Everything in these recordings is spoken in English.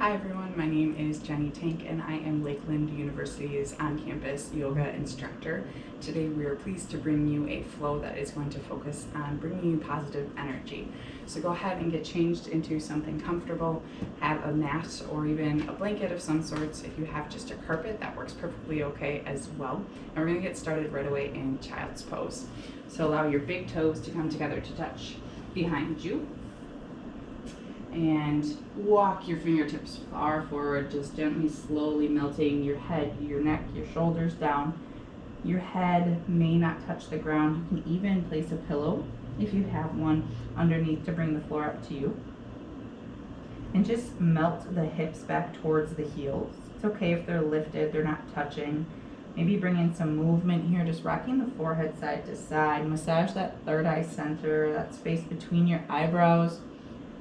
Hi everyone, my name is Jenny Tank and I am Lakeland University's on-campus yoga instructor. Today we are pleased to bring you a flow that is going to focus on bringing you positive energy. So go ahead and get changed into something comfortable, have a mat or even a blanket of some sorts. If you have just a carpet, that works perfectly okay as well. And we're going to get started right away in child's pose. So allow your big toes to come together to touch behind you. And walk your fingertips far forward, just gently, slowly melting your head, your neck, your shoulders down. Your head may not touch the ground. You can even place a pillow, if you have one, underneath to bring the floor up to you. And just melt the hips back towards the heels. It's okay if they're lifted, they're not touching. Maybe bring in some movement here, just rocking the forehead side to side. Massage that third eye center, that space between your eyebrows.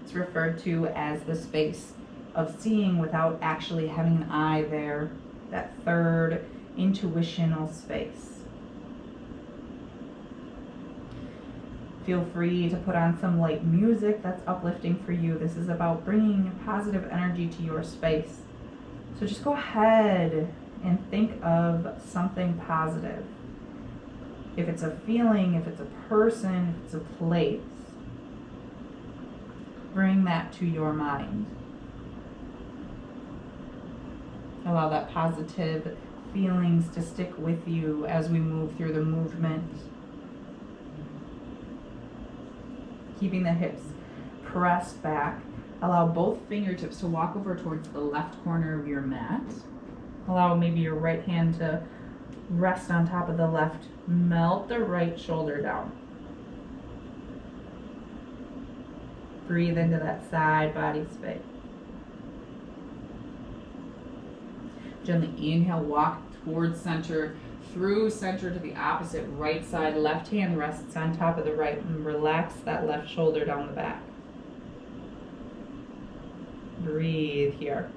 It's referred to as the space of seeing without actually having an eye there, that third intuitional space. Feel free to put on some light music that's uplifting for you. This is about bringing positive energy to your space. So just go ahead and think of something positive. If it's a feeling, if it's a person, if it's a place, bring that to your mind. Allow that positive feelings to stick with you as we move through the movement. Keeping the hips pressed back. Allow both fingertips to walk over towards the left corner of your mat. Allow maybe your right hand to rest on top of the left. Melt the right shoulder down. Breathe into that side body space. Gently inhale, walk towards center, through center to the opposite right side. Left hand rests on top of the right and relax that left shoulder down the back. Breathe here.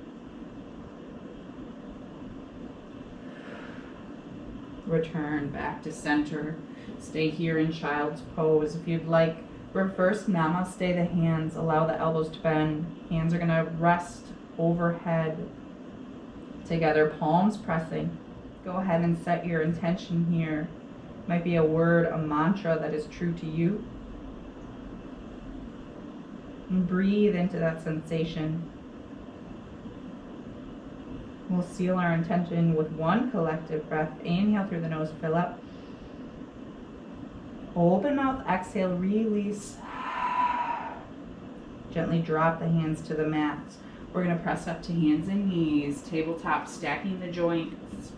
Return back to center. Stay here in child's pose. If you'd like, reverse Namaste the hands. Allow the elbows to bend. Hands are going to rest overhead together, palms pressing. Go ahead and set your intention here. Might be a word, a mantra that is true to you. And breathe into that sensation. We'll seal our intention with one collective breath. Inhale through the nose, fill up. Open mouth, exhale, release. Gently drop the hands to the mat. We're going to press up to hands and knees, tabletop, stacking the joints.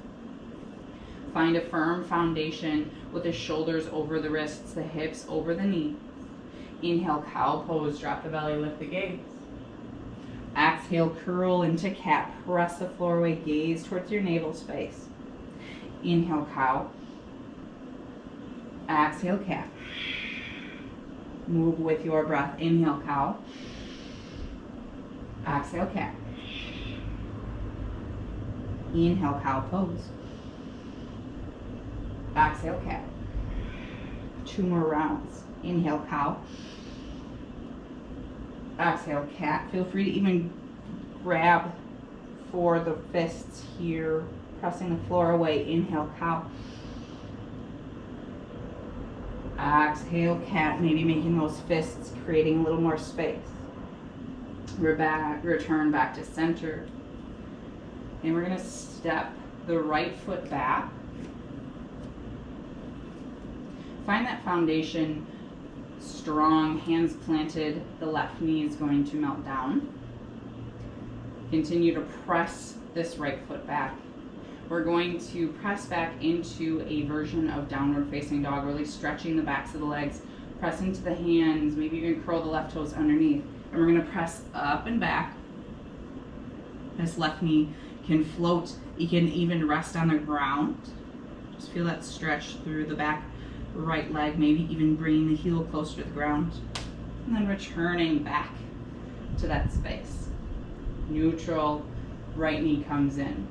Find a firm foundation with the shoulders over the wrists, the hips over the knees. Inhale, cow pose, drop the belly, lift the gaze. Exhale, curl into cat, press the floor away, gaze towards your navel space. Inhale, cow. Exhale, cat. Move with your breath. Inhale, cow. Exhale, cat. Inhale, cow pose. Exhale, cat. 2 more rounds. Inhale, cow. Exhale, cat. Feel free to even grab for the fists here, pressing the floor away. Inhale, cow. Exhale, cat, maybe making those fists, creating a little more space. Return back to center. And we're going to step the right foot back. Find that foundation strong, hands planted, the left knee is going to melt down. Continue to press this right foot back. We're going to press back into a version of downward facing dog, really stretching the backs of the legs, press into the hands, maybe even curl the left toes underneath. And we're going to press up and back. This left knee can float. You can even rest on the ground. Just feel that stretch through the back right leg, maybe even bringing the heel closer to the ground. And then returning back to that space. Neutral, right knee comes in.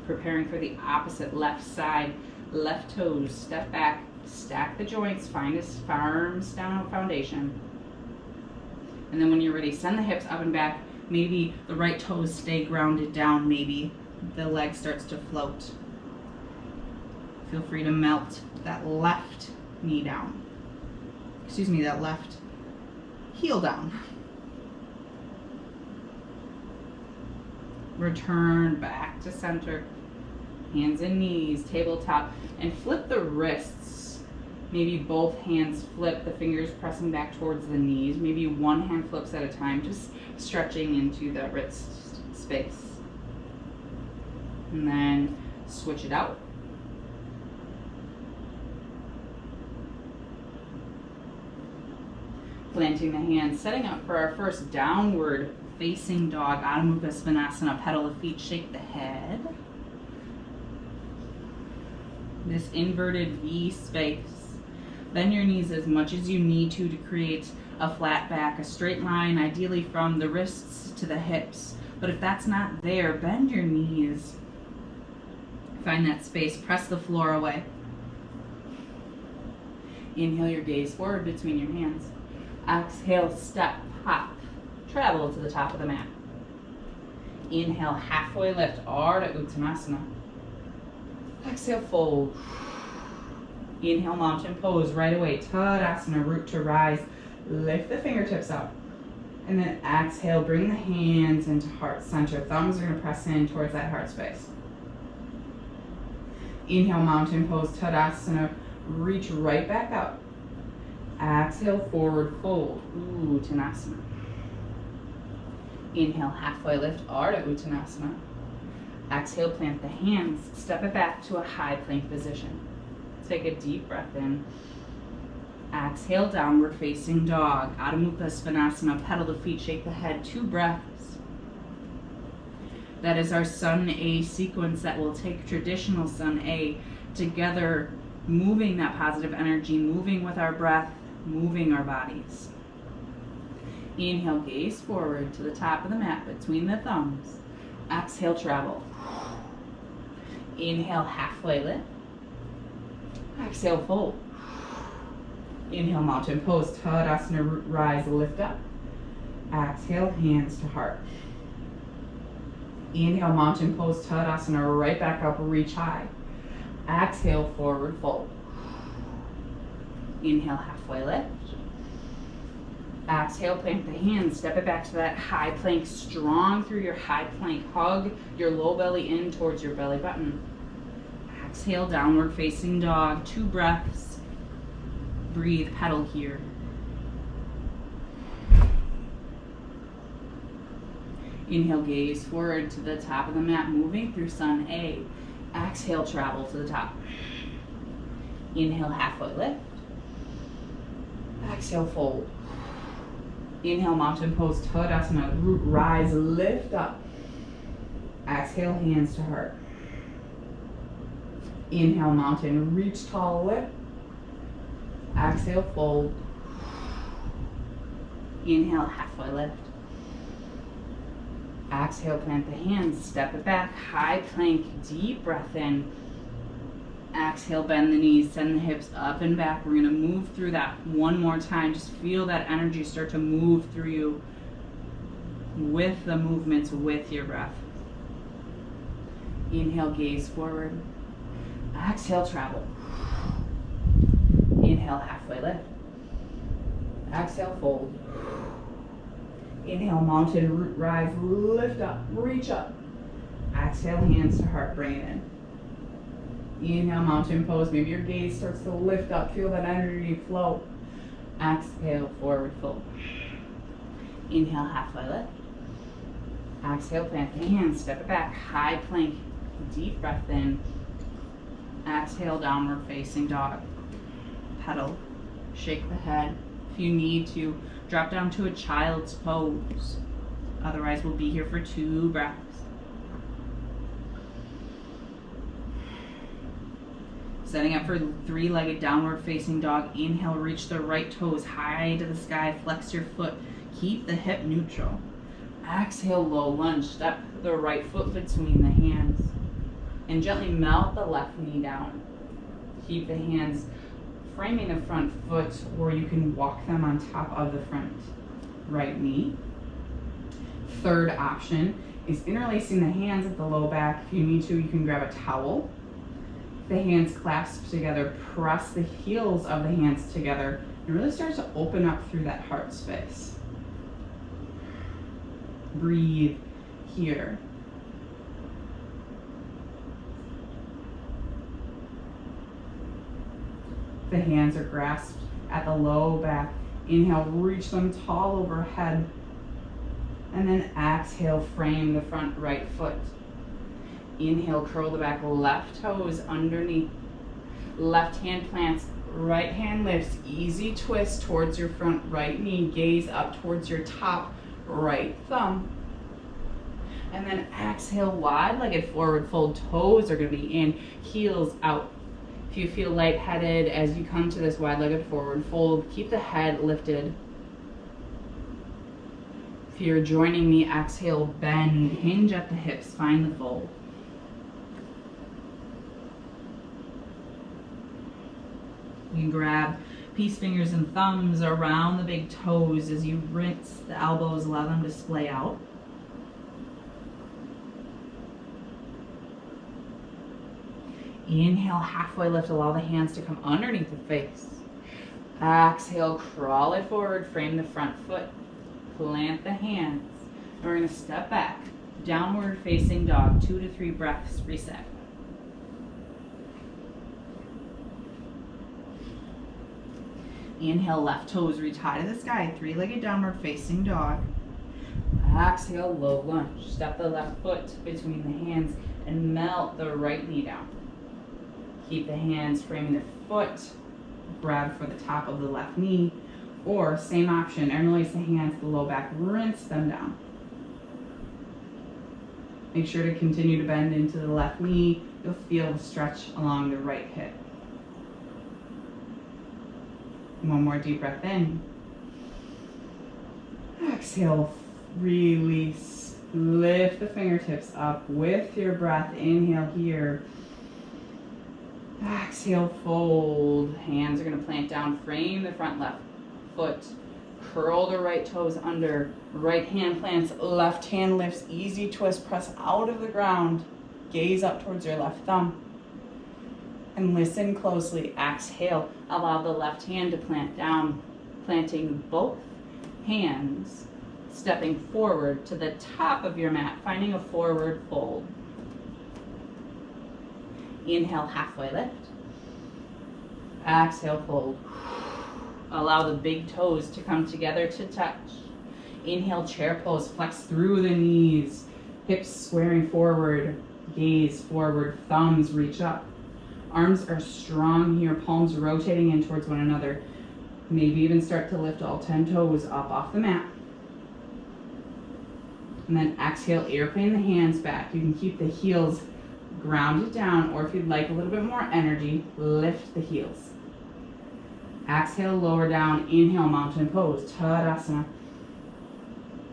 Preparing for the opposite left side, left toes, step back, stack the joints, find a firm foundation. And then when you're ready, send the hips up and back, Maybe the right toes stay grounded down. Maybe the leg starts to float. Feel free to melt that left knee down. Excuse me, that left heel down. Return back to center. Hands and knees, tabletop, and flip the wrists. Maybe both hands flip, the fingers pressing back towards the knees. Maybe one hand flips at a time, just stretching into the wrist space. And then switch it out. Planting the hands, setting up for our first downward facing dog, Adho Mukha Svanasana. Pedal the feet, shake the head. This inverted V space. Bend your knees as much as you need to create a flat back, a straight line, ideally from the wrists to the hips. But if that's not there, bend your knees. Find that space, press the floor away. Inhale your gaze forward between your hands. Exhale, step, hop, travel to the top of the mat. Inhale, halfway lift, Ardha Uttanasana. Exhale, fold. Inhale, mountain pose right away. Tadasana, root to rise. Lift the fingertips up. And then exhale, bring the hands into heart center. Thumbs are going to press in towards that heart space. Inhale, mountain pose, Tadasana. Reach right back up. Exhale, forward fold. Uttanasana. Inhale, halfway lift, Ardha Uttanasana. Exhale, plant the hands. Step it back to a high plank position. Take a deep breath in. Exhale, downward facing dog. Adho Mukha Svanasana. Pedal the feet, shake the head. 2 breaths. That is our Sun A sequence that will take traditional Sun A together, moving that positive energy, moving with our breath, moving our bodies. Inhale, gaze forward to the top of the mat between the thumbs. Exhale, travel. Inhale, halfway lift. Exhale, fold. Inhale, mountain pose, Tadasana, rise, lift up. Exhale, hands to heart. Inhale, mountain pose, Tadasana, right back up, reach high. Exhale, forward fold. Inhale, halfway lift. Exhale, plant the hands, step it back to that high plank, strong through your high plank. Hug your low belly in towards your belly button. Exhale, downward facing dog. 2 breaths. Breathe, pedal here. Inhale, gaze forward to the top of the mat, moving through Sun A. Exhale, travel to the top. Inhale, halfway lift. Exhale, fold. Inhale, mountain pose, Tadasana, root rise, lift up. Exhale, hands to heart. Inhale, mountain, reach tall, lift. Exhale, fold. Inhale, halfway lift. Exhale, plant the hands, step it back, high plank, deep breath in. Exhale, bend the knees, send the hips up and back. We're gonna move through that one more time. Just feel that energy start to move through you with the movements, with your breath. Inhale, gaze forward. Exhale, travel. Inhale, halfway lift. Exhale, fold. Inhale, mountain, root rise, lift up, reach up. Exhale, hands to heart, bring it in. Inhale, mountain pose. Maybe your gaze starts to lift up. Feel that energy flow. Exhale, forward fold. Inhale, halfway lift. Exhale, plant the hands, step it back, high plank, deep breath in. Exhale, downward facing dog. Pedal, shake the head. If you need to, drop down to a child's pose. Otherwise, we'll be here for 2 breaths. Setting up for 3-legged downward facing dog. Inhale, reach the right toes high to the sky, flex your foot, keep the hip neutral. Exhale, low lunge, step the right foot between the hands and gently melt the left knee down. Keep the hands framing the front foot, or you can walk them on top of the front right knee. Third option is interlacing the hands at the low back. If you need to, you can grab a towel. The hands clasped together, press the heels of the hands together, and really start to open up through that heart space. Breathe here. The hands are grasped at the low back. Inhale, reach them tall overhead. And then exhale, frame the front right foot. Inhale, curl the back left toes underneath. Left hand plants, right hand lifts. Easy twist towards your front right knee. Gaze up towards your top right thumb. And then exhale, wide-legged forward fold. Toes are going to be in, heels out. If you feel lightheaded as you come to this wide-legged forward fold, keep the head lifted. If you're joining me, exhale, bend, hinge at the hips, find the fold. You can grab peace fingers and thumbs around the big toes as you rinse the elbows, allow them to splay out. Inhale, halfway lift, allow the hands to come underneath the face. Exhale, crawl it forward, frame the front foot, plant the hands. And we're going to step back, downward facing dog, 2 to 3 breaths, reset. Inhale, left toes reach high to the sky, 3-legged downward facing dog. Exhale, low lunge. Step the left foot between the hands and melt the right knee down. Keep the hands framing the foot, grab for the top of the left knee, or same option, interlace the hands to the low back, rinse them down. Make sure to continue to bend into the left knee. You'll feel the stretch along the right hip. One more deep breath in. Exhale, release. Lift the fingertips up with your breath. Inhale here. Exhale, fold. Hands are going to plant down. Frame the front left foot. Curl the right toes under. Right hand plants, left hand lifts. Easy twist. Press out of the ground. Gaze up towards your left thumb. And listen closely. Exhale. Allow the left hand to plant down. Planting both hands. Stepping forward to the top of your mat. Finding a forward fold. Inhale, halfway lift. Exhale, fold. Allow the big toes to come together to touch. Inhale, chair pose. Flex through the knees. Hips squaring forward. Gaze forward. Thumbs reach up. Arms are strong here. Palms rotating in towards one another. Maybe even start to lift all 10 toes up off the mat. And then exhale, airplane the hands back. You can keep the heels grounded down, or if you'd like a little bit more energy, lift the heels. Exhale, lower down. Inhale, mountain pose, Tadasana.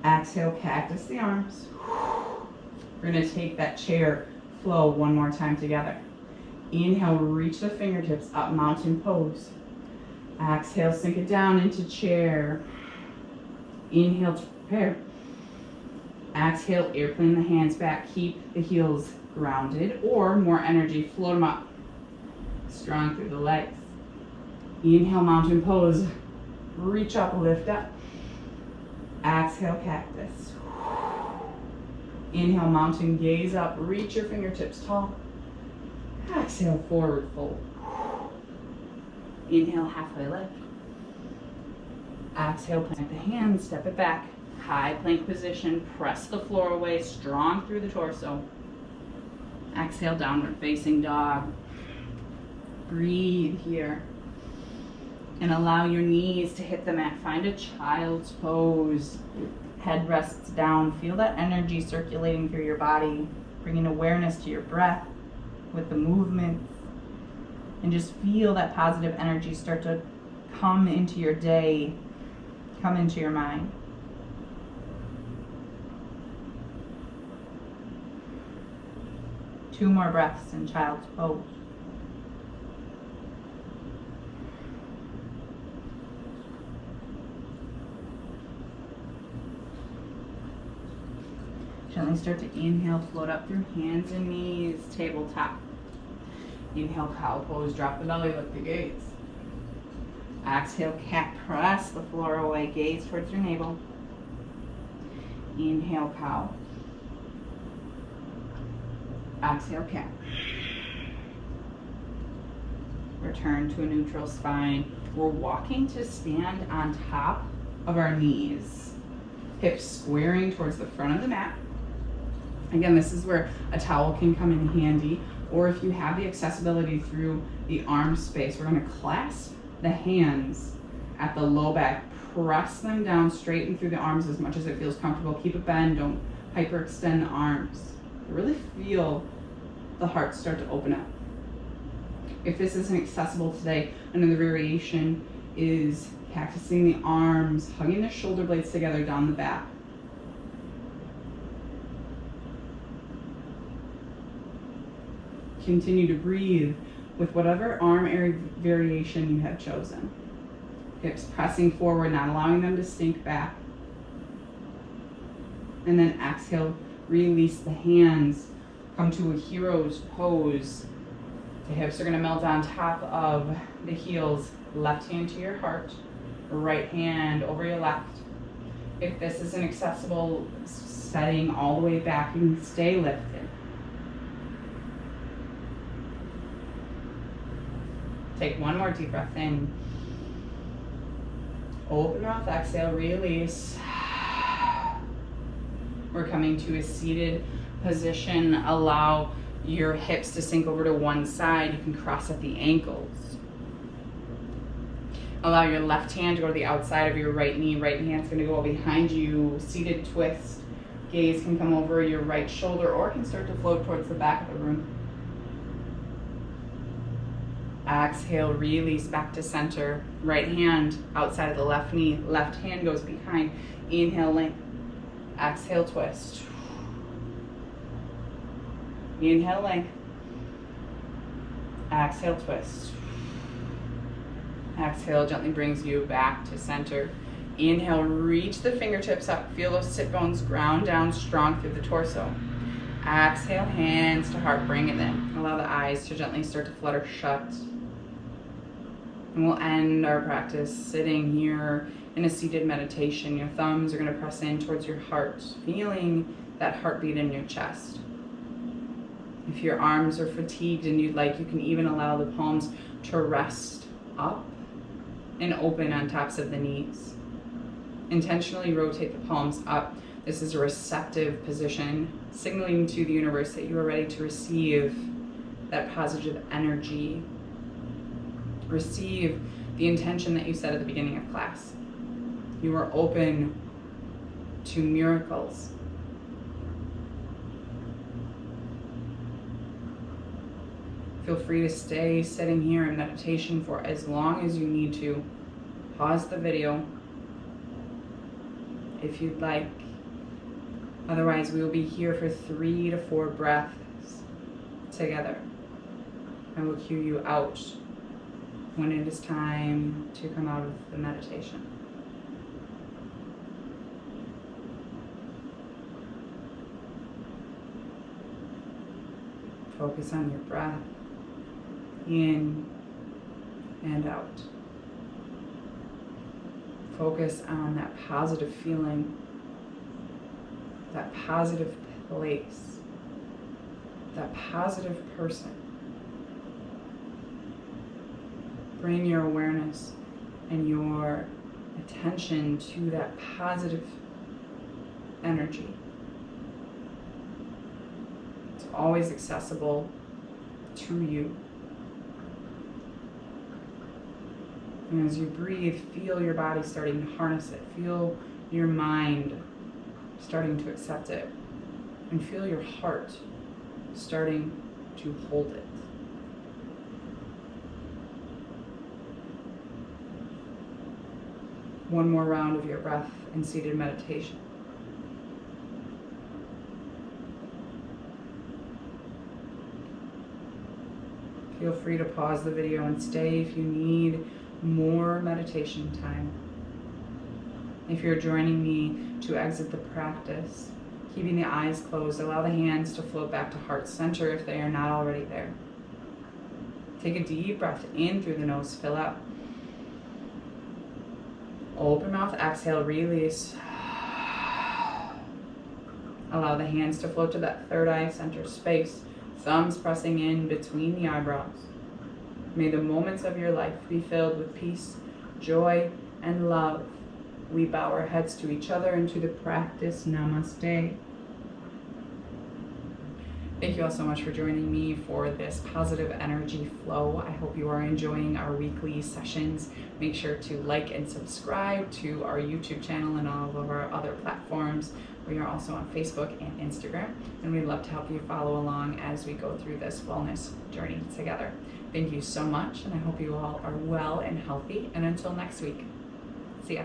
Exhale, cactus the arms. We're going to take that chair flow one more time together. Inhale, reach the fingertips up, mountain pose. Exhale, sink it down into chair. Inhale to prepare. Exhale, airplane the hands back. Keep the heels grounded, or more energy, float them up. Strong through the legs. Inhale, mountain pose. Reach up, lift up. Exhale, cactus. Inhale, mountain, gaze up. Reach your fingertips tall. Exhale, forward fold. Inhale, halfway lift. Exhale, plant the hands, step it back. High plank position, press the floor away, strong through the torso. Exhale, downward facing dog. Breathe here. And allow your knees to hit the mat. Find a child's pose. Head rests down. Feel that energy circulating through your body. Bringing awareness to your breath with the movement. And just feel that positive energy start to come into your day, come into your mind. Two more breaths in child's pose. Gently start to inhale, float up through hands and knees, tabletop. Inhale, cow pose, drop the belly, lift the gaze. Exhale, cat, press the floor away, gaze towards your navel. Inhale, cow. Exhale, cat. Return to a neutral spine. We're walking to stand on top of our knees. Hips squaring towards the front of the mat. Again, this is where a towel can come in handy, or if you have the accessibility through the arm space, we're going to clasp the hands at the low back, press them down, straighten through the arms as much as it feels comfortable. Keep it bend, don't hyperextend the arms. Really feel the heart start to open up. If this isn't accessible today, another variation is cactusing the arms, hugging the shoulder blades together down the back. Continue to breathe with whatever arm area variation you have chosen. Hips pressing forward, not allowing them to sink back. And then exhale, release the hands. Come to a hero's pose. The hips are going to melt on top of the heels. Left hand to your heart, right hand over your left. If this is an accessible setting all the way back, you can stay lifted. Take one more deep breath in. Open mouth, exhale, release. We're coming to a seated position. Allow your hips to sink over to one side. You can cross at the ankles. Allow your left hand to go to the outside of your right knee. Right hand's going to go behind you. Seated twist. Gaze can come over your right shoulder or can start to float towards the back of the room. Exhale, release back to center. Right hand outside of the left knee. Left hand goes behind. Inhale, length. Exhale, twist. Inhale, length. Exhale, twist. Exhale, gently brings you back to center. Inhale, reach the fingertips up. Feel those sit bones ground down strong through the torso. Exhale, hands to heart, bring it in. Allow the eyes to gently start to flutter shut. And we'll end our practice sitting here in a seated meditation. Your thumbs are going to press in towards your heart, feeling that heartbeat in your chest. If your arms are fatigued and you'd like, you can even allow the palms to rest up and open on tops of the knees. Intentionally rotate the palms up. This is a receptive position, signaling to the universe that you are ready to receive that positive energy. Receive the intention that you set at the beginning of class. You are open to miracles. Feel free to stay sitting here in meditation for as long as you need to. Pause the video if you'd like. Otherwise, we will be here for 3 to 4 breaths together. I will cue you out when it is time to come out of the meditation. Focus on your breath, in and out. Focus on that positive feeling, that positive place, that positive person. Bring your awareness and your attention to that positive energy. It's always accessible to you. And as you breathe, feel your body starting to harness it. Feel your mind starting to accept it. And feel your heart starting to hold it. One more round of your breath in seated meditation. Feel free to pause the video and stay if you need more meditation time. If you're joining me to exit the practice, Keeping the eyes closed, allow the hands to float back to heart center if they are not already there. Take a deep breath in through the nose, fill out. Open mouth, exhale, release. Allow the hands to float to that third eye center space, thumbs pressing in between the eyebrows. May the moments of your life be filled with peace, joy, and love. We bow our heads to each other and to the practice. Namaste. Thank you all so much for joining me for this positive energy flow. I hope you are enjoying our weekly sessions. Make sure to like and subscribe to our YouTube channel and all of our other platforms. We are also on Facebook and Instagram, and we'd love to help you follow along as we go through this wellness journey together. Thank you so much, and I hope you all are well and healthy. And until next week, see ya.